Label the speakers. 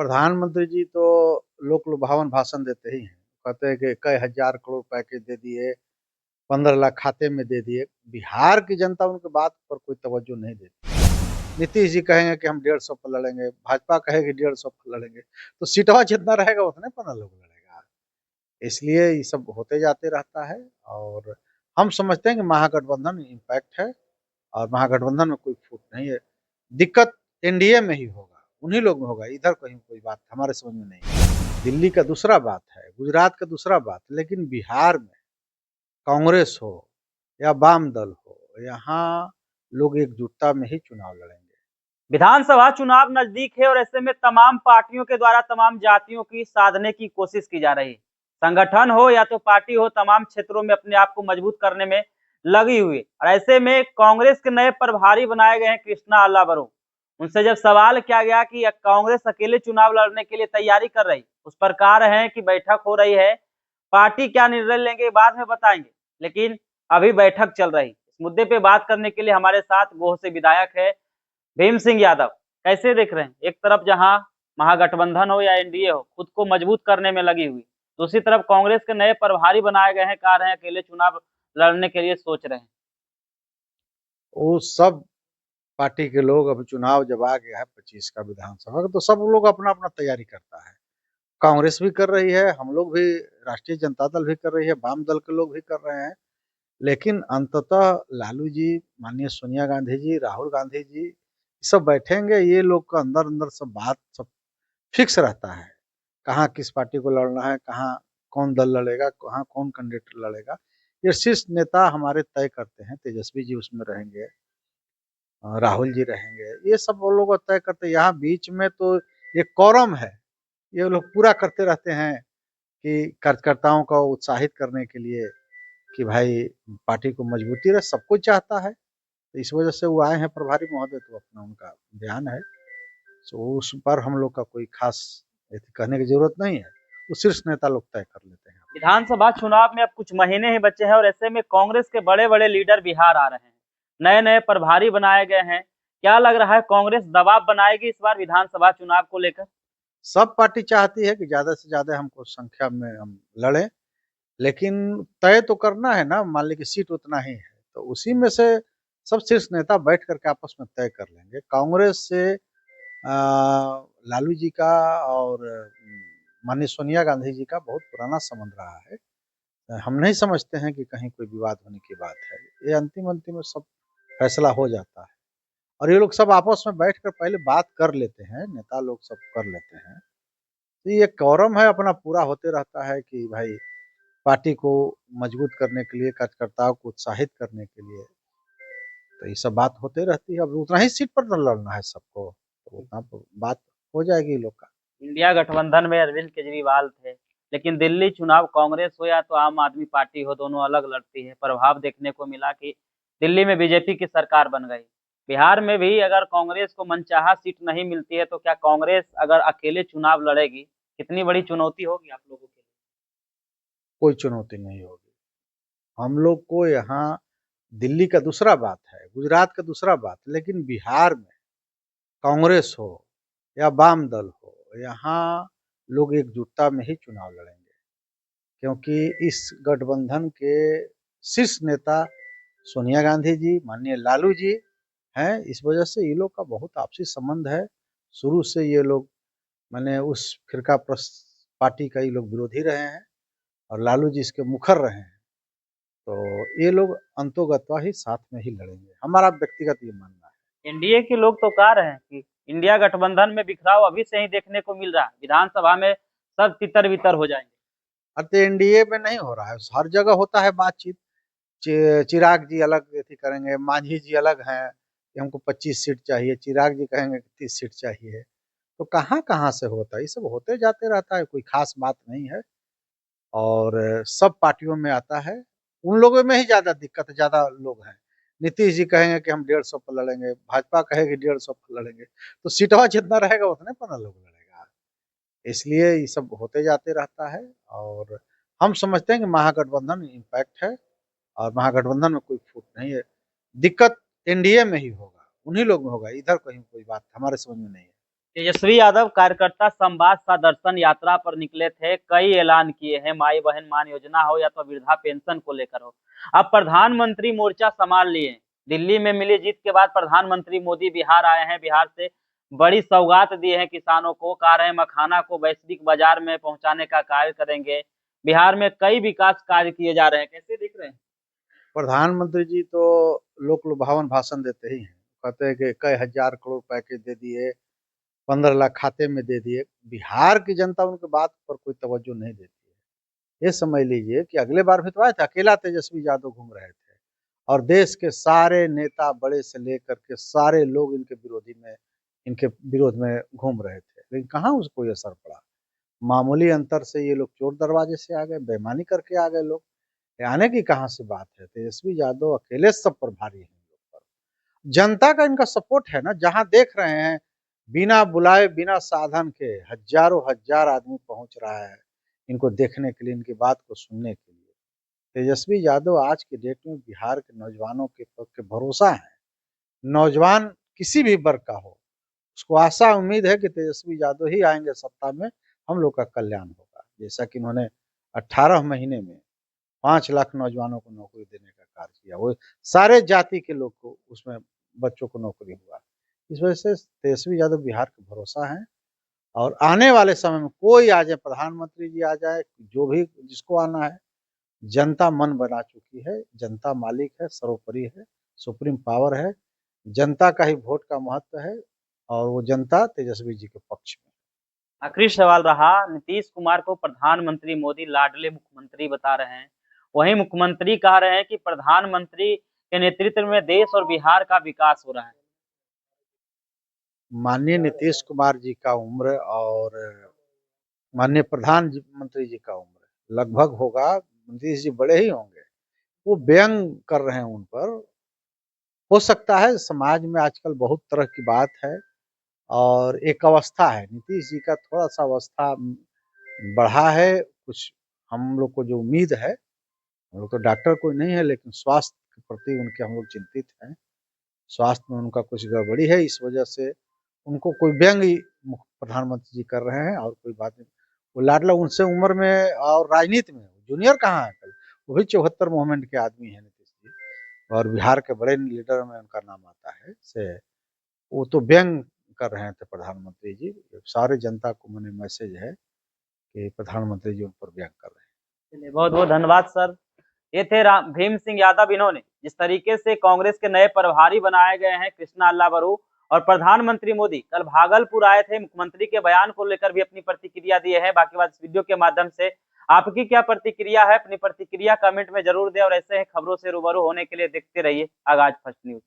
Speaker 1: प्रधानमंत्री जी तो लोक लुभावन भाषण देते ही हैं। कहते हैं कि कई हजार करोड़ पैकेज दे दिए, 15 लाख खाते में दे दिए। बिहार की जनता उनकी बात पर कोई तवज्जो नहीं देती। नीतीश जी कहेंगे कि हम 150 पर लड़ेंगे, भाजपा कहेगी 150 पर लड़ेंगे, तो सीटवा जितना रहेगा उतने पर ना लोग लड़ेगा। इसलिए ये सब होते जाते रहता है और हम समझते हैं कि महागठबंधन इम्पैक्ट है और महागठबंधन में कोई फूट नहीं है। दिक्कत एनडीए में ही होगा, उन्हीं लोग में होगा, इधर कहीं कोई बात हमारे समझ में नहीं है। दिल्ली का दूसरा बात है, गुजरात का दूसरा बात, लेकिन बिहार में कांग्रेस हो या वाम दल हो, यहाँ लोग एकजुटता में ही चुनाव लड़ेंगे।
Speaker 2: विधानसभा चुनाव नजदीक है और ऐसे में तमाम पार्टियों के द्वारा तमाम जातियों की साधने की कोशिश की जा रही है। संगठन हो या तो पार्टी हो, तमाम क्षेत्रों में अपने आप को मजबूत करने में लगी हुई है। और ऐसे में कांग्रेस के नए प्रभारी बनाए गए हैं कृष्णा अल्लाबरू। उनसे जब सवाल किया गया कि कांग्रेस अकेले चुनाव लड़ने के लिए तैयारी कर रही, उस पर कह रहे हैं कि बैठक हो रही है, पार्टी क्या निर्णय लेंगे बाद में बताएंगे, लेकिन अभी बैठक चल रही। इस मुद्दे पे बात करने के लिए हमारे साथ गोह से विधायक है भीम सिंह यादव। कैसे देख रहे हैं, एक तरफ जहां महागठबंधन हो या एनडीए हो खुद को मजबूत करने में लगी हुई, दूसरी तरफ कांग्रेस के नए प्रभारी बनाए गए हैं, कह रहे हैं अकेले चुनाव लड़ने के लिए सोच रहे हैं।
Speaker 1: वो सब पार्टी के लोग, अब चुनाव जब आ गया है 25 का विधानसभा का, तो सब लोग अपना अपना तैयारी करता है। कांग्रेस भी कर रही है, हम लोग भी, राष्ट्रीय जनता दल भी कर रही है, वाम दल के लोग भी कर रहे हैं। लेकिन अंततः लालू जी, माननीय सोनिया गांधी जी, राहुल गांधी जी सब बैठेंगे, ये लोग का अंदर अंदर सब बात सब फिक्स रहता है। कहाँ किस पार्टी को लड़ना है, कहाँ कौन दल लड़ेगा, कहाँ कौन कैंडिडेट लड़ेगा, ये शीर्ष नेता हमारे तय करते हैं। तेजस्वी जी उसमें रहेंगे, राहुल जी रहेंगे, ये सब वो लोग तय करते हैं। यहाँ बीच में तो एक कोरम है, ये लोग पूरा करते रहते हैं कि कार्यकर्ताओं को उत्साहित करने के लिए कि भाई पार्टी को मजबूती रहे, सब कुछ चाहता है। तो इस वजह से वो आए हैं प्रभारी महोदय, तो अपना उनका बयान है, तो उस पर हम लोग का कोई खास कहने की जरूरत नहीं है, वो शीर्ष नेता लोग तय कर लेते हैं।
Speaker 2: विधानसभा चुनाव में अब कुछ महीने ही बचे हैं और ऐसे में कांग्रेस के बड़े बड़े लीडर बिहार आ रहे हैं, नए नए प्रभारी बनाए गए हैं। क्या लग रहा है, कांग्रेस दबाव बनाएगी इस बार विधानसभा चुनाव को लेकर?
Speaker 1: सब पार्टी चाहती है कि ज्यादा से ज्यादा हमको संख्या में हम लड़ें, लेकिन तय तो करना है ना, मान ली कि सीट उतना ही है, तो उसी में से सब शीर्ष नेता बैठ करके आपस में तय कर लेंगे। कांग्रेस से लालू जी का और माननीय सोनिया गांधी जी का बहुत पुराना संबंध रहा है। हम नहीं समझते हैं कि कहीं कोई विवाद होने की बात है। ये अंतिम अंतिम में सब फैसला हो जाता है और ये लोग सब आपस में बैठ कर पहले बात कर लेते हैं, नेता लोग सब कर लेते हैं। तो ये कोरम है अपना पूरा होते रहता है कि भाई पार्टी को मजबूत करने के लिए, कार्यकर्ताओं को उत्साहित करने के लिए, तो ये सब बात होते रहती है। अब उतना ही सीट पर न लड़ना है सबको, तो उतना बात हो जाएगी लोग का।
Speaker 2: इंडिया गठबंधन में अरविंद केजरीवाल थे, लेकिन दिल्ली चुनाव कांग्रेस हो या तो आम आदमी पार्टी हो, दोनों अलग लड़ती है। प्रभाव देखने को मिला कि दिल्ली में बीजेपी की सरकार बन गई। बिहार में भी अगर कांग्रेस को मनचाहा सीट नहीं मिलती है, तो क्या कांग्रेस अगर अकेले चुनाव लड़ेगी, कितनी बड़ी चुनौती होगी आप लोगों के लिए?
Speaker 1: कोई चुनौती नहीं होगी। हम लोग को यहाँ दिल्ली का दूसरा बात है, गुजरात का दूसरा बात, लेकिन बिहार में कांग्रेस हो या वाम दल हो, यहाँ लोग एकजुटता में ही चुनाव लड़ेंगे, क्योंकि इस गठबंधन के शीर्ष नेता सोनिया गांधी जी, माननीय लालू जी हैं। इस वजह से ये लोग का बहुत आपसी संबंध है। शुरू से ये लोग, मैंने उस फिरका पार्टी का ये लोग विरोधी रहे हैं और लालू जी इसके मुखर रहे हैं, तो ये लोग अंतोगत्वा ही साथ में ही लड़ेंगे, हमारा व्यक्तिगत ये मानना है।
Speaker 2: एनडीए के लोग तो कह रहे हैं कि इंडिया गठबंधन में बिखराव अभी से ही देखने को मिल रहा है, विधानसभा में सब तितर बितर हो जाएंगे।
Speaker 1: अब एनडीए में नहीं हो रहा है, हर जगह होता है बातचीत। चिराग जी अलग थी करेंगे, मांझी जी अलग हैं कि हमको 25 सीट चाहिए, चिराग जी कहेंगे 30 सीट चाहिए। तो कहाँ कहाँ से होता है, ये सब होते जाते रहता है, कोई खास बात नहीं है। और सब पार्टियों में आता है, उन लोगों में ही ज्यादा दिक्कत है, ज्यादा लोग हैं। नीतीश जी कहेंगे कि हम 150 पर लड़ेंगे, भाजपा कहेगी 150 पर लड़ेंगे, तो सीटवा जितना रहेगा उतने पर लोग लड़ेगा। इसलिए ये सब होते जाते रहता है और हम समझते हैं कि महागठबंधन इम्पैक्ट है और महागठबंधन में कोई फूट नहीं है। दिक्कत एनडीए में ही होगा, उन्हीं लोग में होगा, इधर कहीं कोई बात हमारे समझ में नहीं है।
Speaker 2: तेजस्वी यादव कार्यकर्ता संवाद सा दर्शन यात्रा पर निकले थे। कई ऐलान किए हैं, माई बहन मान योजना हो या तो वृद्धा पेंशन को लेकर हो। अब प्रधानमंत्री मोर्चा संभाल लिए। दिल्ली में मिली जीत के बाद प्रधानमंत्री मोदी बिहार आए हैं। बिहार से बड़ी सौगात दी है किसानों को। कह रहे हैं मखाना को वैश्विक बाजार में पहुंचाने का कार्य करेंगे। बिहार में कई विकास कार्य किए जा रहे हैं। कैसे दिख रहे हैं?
Speaker 1: प्रधानमंत्री जी तो लोक लुभावन भाषण देते ही हैं। कहते हैं कि कई हजार करोड़ पैकेज दे दिए, 15 लाख खाते में दे दिए। बिहार की जनता उनके बात पर कोई तवज्जो नहीं देती है। ये समझ लीजिए कि अगले बार भी तो आए थे, अकेला तेजस्वी यादव घूम रहे थे और देश के सारे नेता बड़े से लेकर के सारे लोग इनके विरोध में घूम रहे थे, लेकिन कहाँ उसको ये असर पड़ा। मामूली अंतर से ये लोग चोर दरवाजे से आ गए, बेईमानी करके आ गए लोग। ये आने की कहाँ से बात है। तेजस्वी यादव अकेले सब पर भारी है इन लोग पर। जनता का इनका सपोर्ट है ना, जहां देख रहे हैं बिना बुलाए बिना साधन के हजारों हजार आदमी पहुंच रहा है इनको देखने के लिए, इनकी बात को सुनने के लिए। तेजस्वी यादव आज के डेट में बिहार के नौजवानों के भरोसा है। नौजवान किसी भी वर्ग का हो, उसको आशा उम्मीद है कि तेजस्वी यादव ही आएंगे सत्ता में, हम लोग का कल्याण होगा। जैसा कि उन्होंने 18 महीने में 5 लाख नौजवानों को नौकरी देने का कार्य किया, वो सारे जाति के लोग को उसमें बच्चों को नौकरी हुआ। इस वजह से तेजस्वी यादव बिहार का भरोसा है और आने वाले समय में कोई आ जाए, प्रधानमंत्री जी आ जाए, जो भी जिसको आना है, जनता मन बना चुकी है। जनता मालिक है, सर्वोपरि है, सुप्रीम पावर है। जनता का ही वोट का महत्व है और वो जनता तेजस्वी जी के पक्ष में।
Speaker 2: आखिरी सवाल रहा, नीतीश कुमार को प्रधानमंत्री मोदी लाडले मुख्यमंत्री बता रहे हैं। वहीं मुख्यमंत्री कह रहे हैं कि प्रधानमंत्री के नेतृत्व में देश और बिहार का विकास हो रहा है।
Speaker 1: माननीय नीतीश कुमार जी का उम्र और माननीय प्रधानमंत्री जी का उम्र लगभग होगा, नीतीश जी बड़े ही होंगे। वो व्यंग कर रहे हैं उन पर। हो सकता है समाज में आजकल बहुत तरह की बात है और एक अवस्था है, नीतीश जी का थोड़ा-सा अवस्था बढ़ा है। कुछ हम लोग को जो उम्मीद है, हम लोग तो डॉक्टर कोई नहीं है, लेकिन स्वास्थ्य के प्रति उनके हम लोग चिंतित हैं। स्वास्थ्य में उनका कुछ गड़बड़ी है, इस वजह से उनको कोई व्यंग ही प्रधानमंत्री जी कर रहे हैं और कोई बात नहीं। वो लाडला उनसे उम्र में और राजनीति में जूनियर कहाँ है कल, वो भी 74 मूवमेंट के आदमी हैं नीतीश जी और बिहार के बड़े लीडर में उनका नाम आता है। से वो तो व्यंग कर रहे थे प्रधानमंत्री जी। सारे जनता को मैंने मैसेज है कि प्रधानमंत्री जी उन पर व्यंग कर रहे हैं।
Speaker 2: चलिए, बहुत बहुत धन्यवाद सर। ये थे भीम सिंह यादव। इन्होंने जिस तरीके से कांग्रेस के नए प्रभारी बनाए गए हैं कृष्णा अल्लावरू, और प्रधानमंत्री मोदी कल भागलपुर आए थे, मुख्यमंत्री के बयान को लेकर भी अपनी प्रतिक्रिया दिए हैं। बाकी बात इस वीडियो के माध्यम से आपकी क्या प्रतिक्रिया है, अपनी प्रतिक्रिया कमेंट में जरूर दें और ऐसे ही खबरों से रूबरू होने के लिए देखते रहिए आगाज फर्स्ट न्यूज।